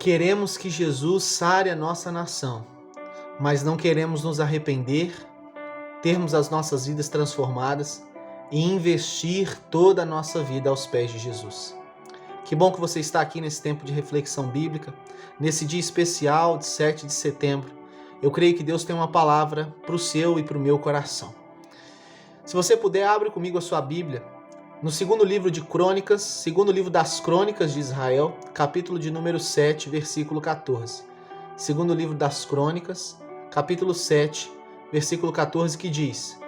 Queremos que Jesus sare a nossa nação, mas não queremos nos arrepender, termos as nossas vidas transformadas e investir toda a nossa vida aos pés de Jesus. Que bom que você está aqui nesse tempo de reflexão bíblica, nesse dia especial de 7 de setembro. Eu creio que Deus tem uma palavra para o seu e para o meu coração. Se você puder, abre comigo a sua Bíblia no segundo livro de Crônicas, segundo livro das Crônicas de Israel, capítulo de número 7, versículo 14. Segundo livro das Crônicas, capítulo 7, versículo 14, que diz: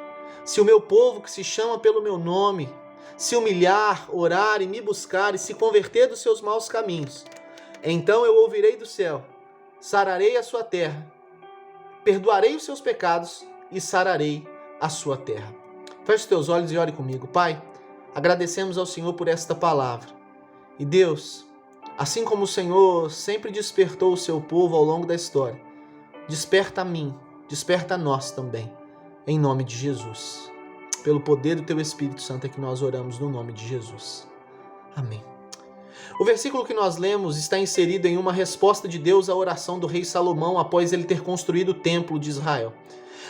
Se o meu povo que se chama pelo meu nome se humilhar, orar e me buscar e se converter dos seus maus caminhos, então eu ouvirei do céu, sararei a sua terra, perdoarei os seus pecados e sararei a sua terra. Feche os teus olhos e ore comigo. Pai, agradecemos ao Senhor por esta palavra. E Deus, assim como o Senhor sempre despertou o seu povo ao longo da história, desperta a mim, desperta a nós também, em nome de Jesus. Pelo poder do teu Espírito Santo é que nós oramos no nome de Jesus. Amém. O versículo que nós lemos está inserido em uma resposta de Deus à oração do rei Salomão após ele ter construído o templo de Israel.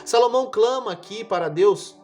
Salomão clama aqui para Deus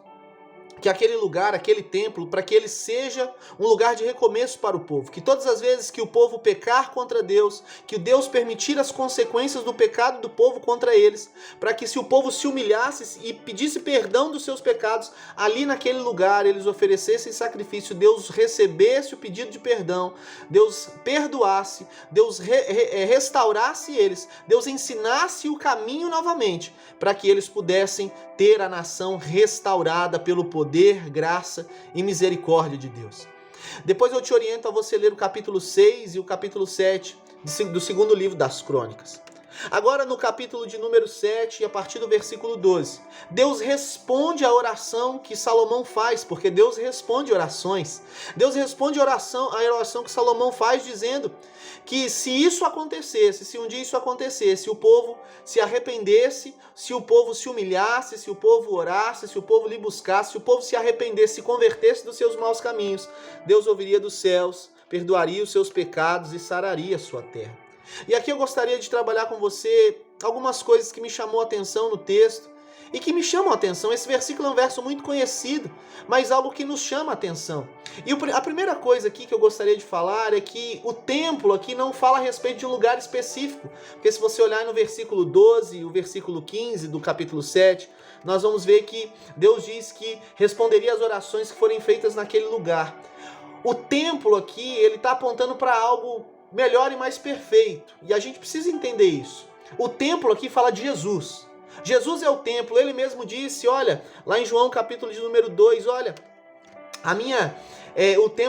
que aquele lugar, aquele templo, para que ele seja um lugar de recomeço para o povo. Que todas as vezes que o povo pecar contra Deus, que Deus permitir as consequências do pecado do povo contra eles, para que se o povo se humilhasse e pedisse perdão dos seus pecados, ali naquele lugar eles oferecessem sacrifício, Deus recebesse o pedido de perdão, Deus perdoasse, Deus restaurasse eles, Deus ensinasse o caminho novamente, para que eles pudessem ter a nação restaurada pelo poder, graça e misericórdia de Deus. Depois eu te oriento a você ler o capítulo 6 e o capítulo 7 do segundo livro das Crônicas. Agora no capítulo de número 7, a partir do versículo 12, Deus responde a oração que Salomão faz, porque Deus responde orações. Deus responde a oração que Salomão faz, dizendo que se isso acontecesse, se um dia isso acontecesse, o povo se arrependesse, se o povo se humilhasse, se o povo orasse, se o povo lhe buscasse, se o povo se arrependesse, se convertesse dos seus maus caminhos, Deus ouviria dos céus, perdoaria os seus pecados e sararia a sua terra. E aqui eu gostaria de trabalhar com você algumas coisas que me chamou a atenção no texto e que me chamam a atenção. Esse versículo é um verso muito conhecido, mas algo que nos chama a atenção. E a primeira coisa aqui que eu gostaria de falar é que o templo aqui não fala a respeito de um lugar específico, porque se você olhar no versículo 12 e o versículo 15 do capítulo 7, nós vamos ver que Deus diz que responderia às orações que forem feitas naquele lugar. O templo aqui, ele está apontando para algo melhor e mais perfeito. E a gente precisa entender isso. O templo aqui fala de Jesus. Jesus é o templo. Ele mesmo disse, olha, lá em João capítulo de número 2, olha,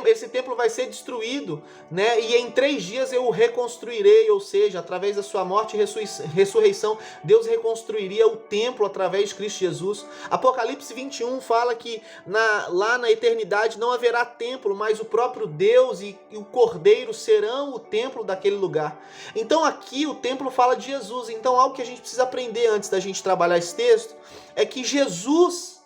esse templo vai ser destruído, né? E em 3 dias eu o reconstruirei, ou seja, através da sua morte e ressurreição, Deus reconstruiria o templo através de Cristo Jesus. Apocalipse 21 fala que lá na eternidade não haverá templo, mas o próprio Deus e o Cordeiro serão o templo daquele lugar. Então aqui o templo fala de Jesus. Então algo que a gente precisa aprender antes da gente trabalhar esse texto é que Jesus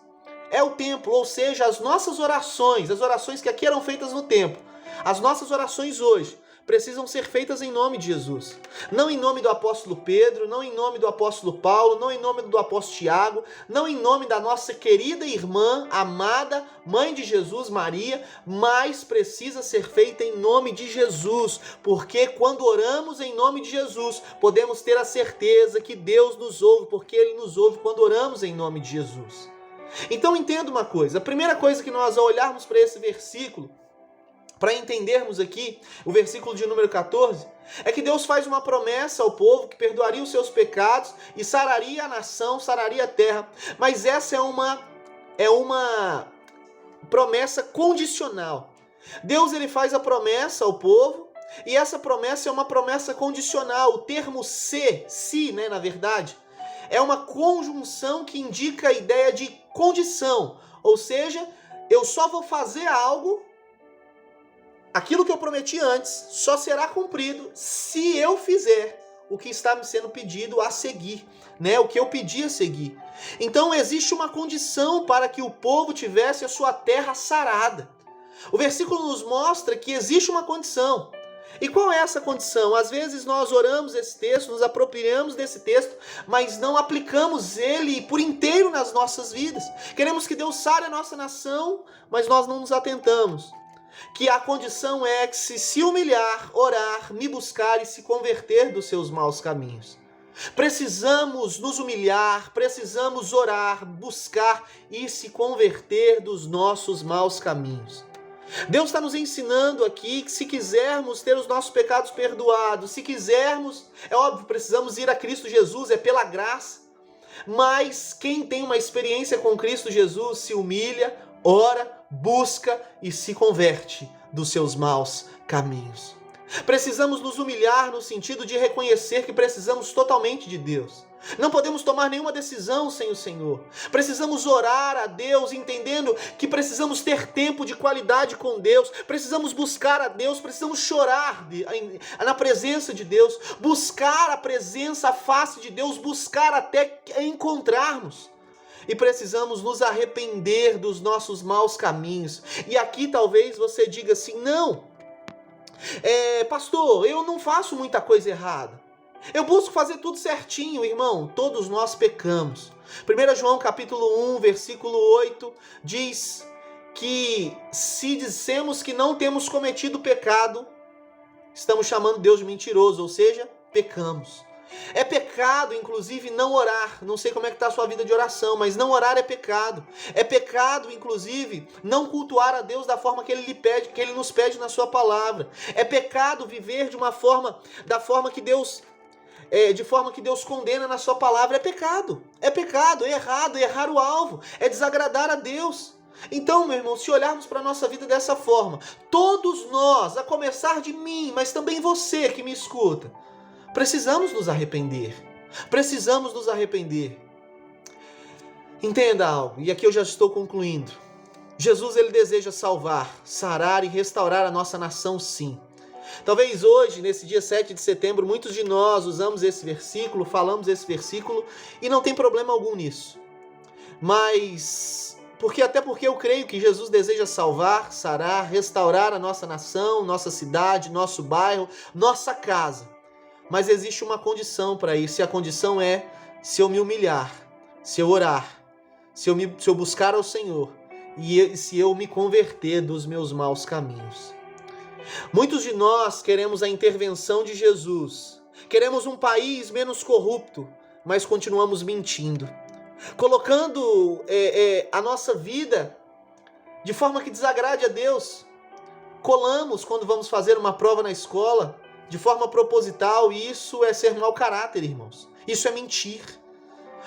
é o templo, ou seja, as nossas orações, as orações que aqui eram feitas no templo, as nossas orações hoje precisam ser feitas em nome de Jesus. Não em nome do apóstolo Pedro, não em nome do apóstolo Paulo, não em nome do apóstolo Tiago, não em nome da nossa querida irmã, amada, mãe de Jesus, Maria, mas precisa ser feita em nome de Jesus, porque quando oramos em nome de Jesus, podemos ter a certeza que Deus nos ouve, porque Ele nos ouve quando oramos em nome de Jesus. Então entenda uma coisa, a primeira coisa que nós ao olharmos para esse versículo, para entendermos aqui o versículo de número 14, é que Deus faz uma promessa ao povo que perdoaria os seus pecados e sararia a nação, sararia a terra, mas essa é uma promessa condicional. Deus ele faz a promessa ao povo e essa promessa é uma promessa condicional, o termo se, né, na verdade, é uma conjunção que indica a ideia de condição, ou seja, eu só vou fazer aquilo que eu prometi antes, só será cumprido se eu fizer o que está me sendo pedido a seguir, né? O que eu pedi a seguir. Então existe uma condição para que o povo tivesse a sua terra sarada. O versículo nos mostra que existe uma condição. E qual é essa condição? Às vezes nós oramos esse texto, nos apropriamos desse texto, mas não aplicamos ele por inteiro nas nossas vidas. Queremos que Deus sare a nossa nação, mas nós não nos atentamos. Que a condição é que se humilhar, orar, me buscar e se converter dos seus maus caminhos. Precisamos nos humilhar, precisamos orar, buscar e se converter dos nossos maus caminhos. Deus está nos ensinando aqui que se quisermos ter os nossos pecados perdoados, se quisermos, é óbvio, precisamos ir a Cristo Jesus, é pela graça. Mas quem tem uma experiência com Cristo Jesus se humilha, ora, busca e se converte dos seus maus caminhos. Precisamos nos humilhar no sentido de reconhecer que precisamos totalmente de Deus. Não podemos tomar nenhuma decisão sem o Senhor. Precisamos orar a Deus, entendendo que precisamos ter tempo de qualidade com Deus. Precisamos buscar a Deus, precisamos chorar na presença de Deus. Buscar a presença, a face de Deus, buscar até encontrarmos. E precisamos nos arrepender dos nossos maus caminhos. E aqui talvez você diga assim, não, pastor, eu não faço muita coisa errada. Eu busco fazer tudo certinho, irmão. Todos nós pecamos. 1 João capítulo 1, versículo 8, diz que se dissemos que não temos cometido pecado, estamos chamando Deus de mentiroso, ou seja, pecamos. É pecado, inclusive, não orar. Não sei como é que está a sua vida de oração, mas não orar é pecado. É pecado, inclusive, não cultuar a Deus da forma que Ele lhe pede, que Ele nos pede na sua palavra. É pecado viver da forma que Deus condena na sua palavra. É pecado, é errado, é errar o alvo, é desagradar a Deus. Então, meu irmão, se olharmos para a nossa vida dessa forma, todos nós, a começar de mim, mas também você que me escuta, precisamos nos arrepender. Precisamos nos arrepender. Entenda algo, e aqui eu já estou concluindo. Jesus, ele deseja salvar, sarar e restaurar a nossa nação, sim. Talvez hoje, nesse dia 7 de setembro, muitos de nós usamos esse versículo, falamos esse versículo, e não tem problema algum nisso. Mas, até porque eu creio que Jesus deseja salvar, sarar, restaurar a nossa nação, nossa cidade, nosso bairro, nossa casa. Mas existe uma condição para isso, e a condição é se eu me humilhar, se eu orar, se eu buscar ao Senhor, e se eu me converter dos meus maus caminhos. Muitos de nós queremos a intervenção de Jesus, queremos um país menos corrupto, mas continuamos mentindo, colocando a nossa vida de forma que desagrade a Deus. Colamos quando vamos fazer uma prova na escola, de forma proposital, e isso é ser mau caráter, irmãos. Isso é mentir.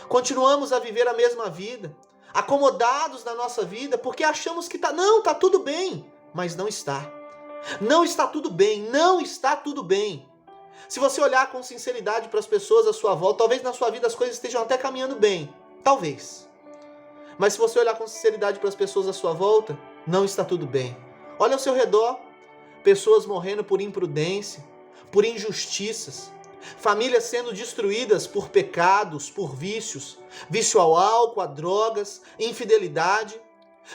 Continuamos a viver a mesma vida, acomodados na nossa vida, porque achamos que tá tudo bem, mas não está. Não está tudo bem, não está tudo bem. Se você olhar com sinceridade para as pessoas à sua volta, talvez na sua vida as coisas estejam até caminhando bem, talvez. Mas se você olhar com sinceridade para as pessoas à sua volta, não está tudo bem. Olha ao seu redor, pessoas morrendo por imprudência, por injustiças, famílias sendo destruídas por pecados, por vícios, vício ao álcool, a drogas, infidelidade,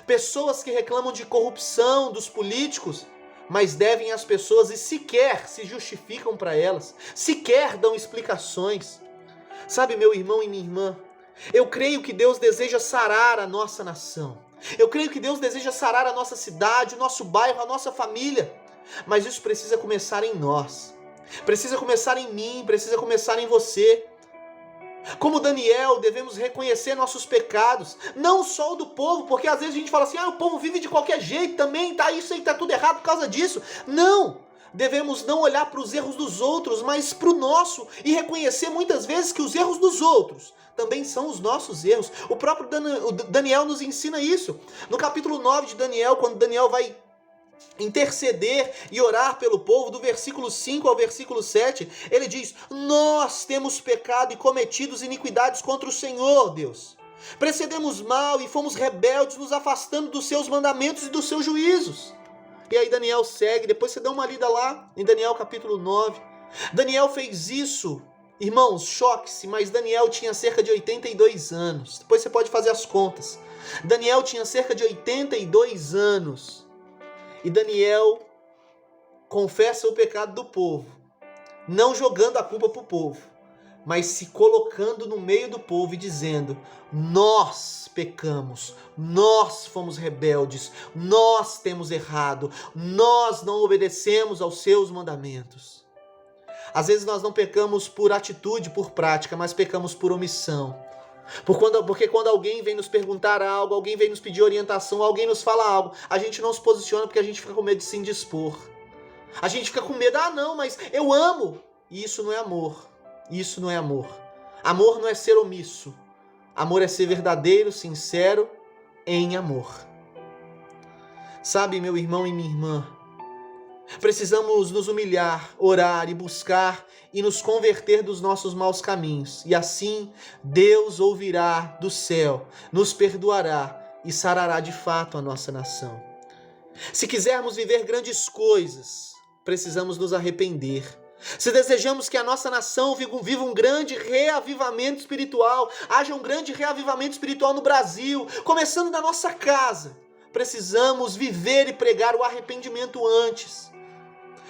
pessoas que reclamam de corrupção dos políticos, mas devem às pessoas e sequer se justificam para elas, sequer dão explicações. Sabe, meu irmão e minha irmã, eu creio que Deus deseja sarar a nossa nação. Eu creio que Deus deseja sarar a nossa cidade, o nosso bairro, a nossa família. Mas isso precisa começar em nós. Precisa começar em mim, precisa começar em você. Como Daniel, devemos reconhecer nossos pecados, não só o do povo, porque às vezes a gente fala assim, o povo vive de qualquer jeito também, isso aí tá tudo errado por causa disso. Não! Devemos não olhar para os erros dos outros, mas para o nosso, e reconhecer muitas vezes que os erros dos outros também são os nossos erros. O próprio Daniel nos ensina isso. No capítulo 9 de Daniel, quando Daniel vai interceder e orar pelo povo, do versículo 5 ao versículo 7, ele diz: nós temos pecado e cometidos iniquidades contra o Senhor, Deus. Procedemos mal e fomos rebeldes, nos afastando dos seus mandamentos e dos seus juízos. E aí Daniel segue, depois você dá uma lida lá em Daniel capítulo 9. Daniel fez isso, irmãos, choque-se, mas Daniel tinha cerca de 82 anos. Depois você pode fazer as contas. Daniel tinha cerca de 82 anos. E Daniel confessa o pecado do povo, não jogando a culpa para o povo, mas se colocando no meio do povo e dizendo: nós pecamos, nós fomos rebeldes, nós temos errado, nós não obedecemos aos seus mandamentos. Às vezes nós não pecamos por atitude, por prática, mas pecamos por omissão. Porque quando alguém vem nos perguntar algo, alguém vem nos pedir orientação, alguém nos fala algo, a gente não se posiciona porque a gente fica com medo de se indispor. A gente fica com medo: não, mas eu amo. E isso não é amor. Isso não é amor. Amor não é ser omisso. Amor é ser verdadeiro, sincero, em amor. Sabe, meu irmão e minha irmã, precisamos nos humilhar, orar e buscar e nos converter dos nossos maus caminhos. E assim Deus ouvirá do céu, nos perdoará e sarará de fato a nossa nação. Se quisermos viver grandes coisas, precisamos nos arrepender. Se desejamos que a nossa nação viva um grande reavivamento espiritual, haja um grande reavivamento espiritual no Brasil, começando da nossa casa, precisamos viver e pregar o arrependimento antes.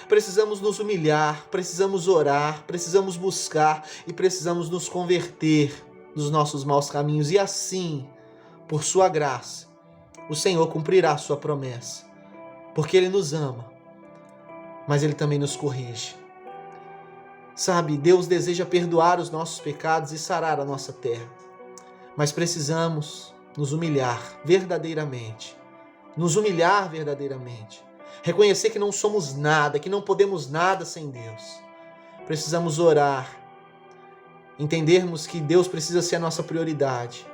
Precisamos nos humilhar, precisamos orar, precisamos buscar e precisamos nos converter dos nossos maus caminhos. E assim, por sua graça, o Senhor cumprirá a sua promessa, porque Ele nos ama, mas Ele também nos corrige. Sabe, Deus deseja perdoar os nossos pecados e sarar a nossa terra, mas precisamos nos humilhar verdadeiramente, reconhecer que não somos nada, que não podemos nada sem Deus. Precisamos orar, entendermos que Deus precisa ser a nossa prioridade.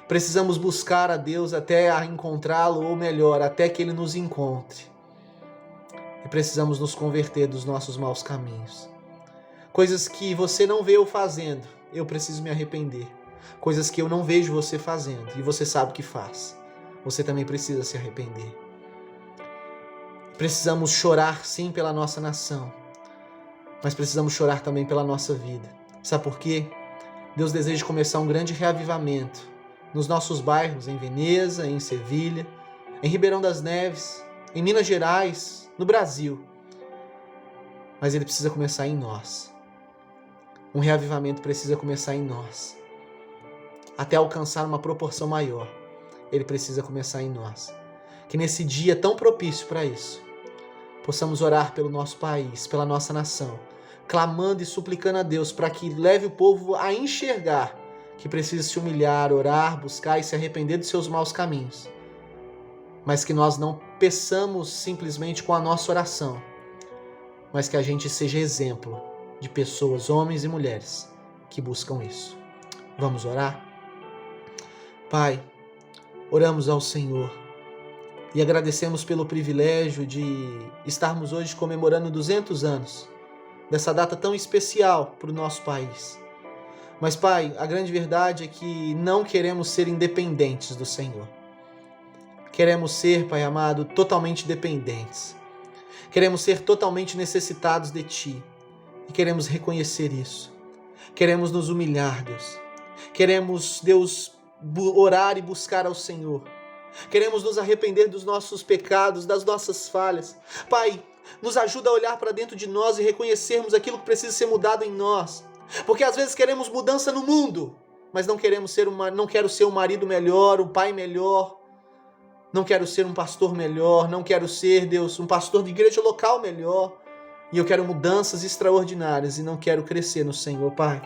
Precisamos buscar a Deus até encontrá-lo, ou melhor, até que Ele nos encontre. E precisamos nos converter dos nossos maus caminhos. Coisas que você não vê eu fazendo, eu preciso me arrepender. Coisas que eu não vejo você fazendo e você sabe que faz, você também precisa se arrepender. Precisamos chorar sim pela nossa nação, mas precisamos chorar também pela nossa vida. Sabe por quê? Deus deseja começar um grande reavivamento nos nossos bairros, em Veneza, em Sevilha, em Ribeirão das Neves, em Minas Gerais, no Brasil. Mas ele precisa começar em nós. Um reavivamento precisa começar em nós. Até alcançar uma proporção maior, ele precisa começar em nós. Que nesse dia tão propício para isso, possamos orar pelo nosso país, pela nossa nação, clamando e suplicando a Deus para que leve o povo a enxergar que precisa se humilhar, orar, buscar e se arrepender dos seus maus caminhos. Mas que nós não peçamos simplesmente com a nossa oração, mas que a gente seja exemplo de pessoas, homens e mulheres, que buscam isso. Vamos orar? Pai, oramos ao Senhor e agradecemos pelo privilégio de estarmos hoje comemorando 200 anos dessa data tão especial para o nosso país. Mas, Pai, a grande verdade é que não queremos ser independentes do Senhor. Queremos ser, Pai amado, totalmente dependentes. Queremos ser totalmente necessitados de Ti. E queremos reconhecer isso. Queremos nos humilhar, Deus. Queremos, Deus, orar e buscar ao Senhor. Queremos nos arrepender dos nossos pecados, das nossas falhas. Pai, nos ajuda a olhar para dentro de nós e reconhecermos aquilo que precisa ser mudado em nós. Porque às vezes queremos mudança no mundo, mas não quero ser um marido melhor, um pai melhor. Não quero ser um pastor melhor, não quero ser, Deus, um pastor de igreja local melhor. E eu quero mudanças extraordinárias e não quero crescer no Senhor, Pai.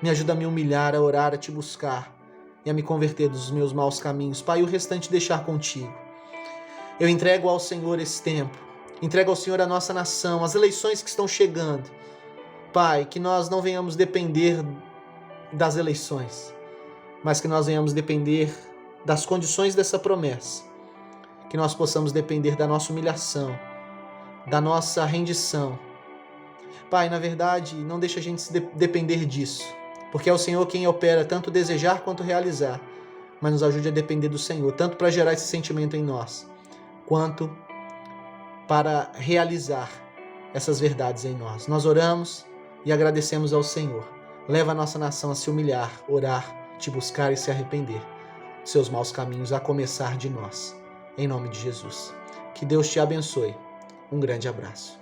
Me ajuda a me humilhar, a orar, a Te buscar e a me converter dos meus maus caminhos, Pai, e o restante deixar contigo. Eu entrego ao Senhor esse tempo, entrego ao Senhor a nossa nação, as eleições que estão chegando. Pai, que nós não venhamos depender das eleições, mas que nós venhamos depender das condições dessa promessa, que nós possamos depender da nossa humilhação, da nossa rendição. Pai, na verdade, não deixa a gente se depender disso, porque é o Senhor quem opera tanto desejar quanto realizar, mas nos ajude a depender do Senhor, tanto para gerar esse sentimento em nós, quanto para realizar essas verdades em nós. Nós oramos e agradecemos ao Senhor. Leva a nossa nação a se humilhar, orar, Te buscar e se arrepender dos seus maus caminhos, a começar de nós. Em nome de Jesus. Que Deus te abençoe Um grande abraço.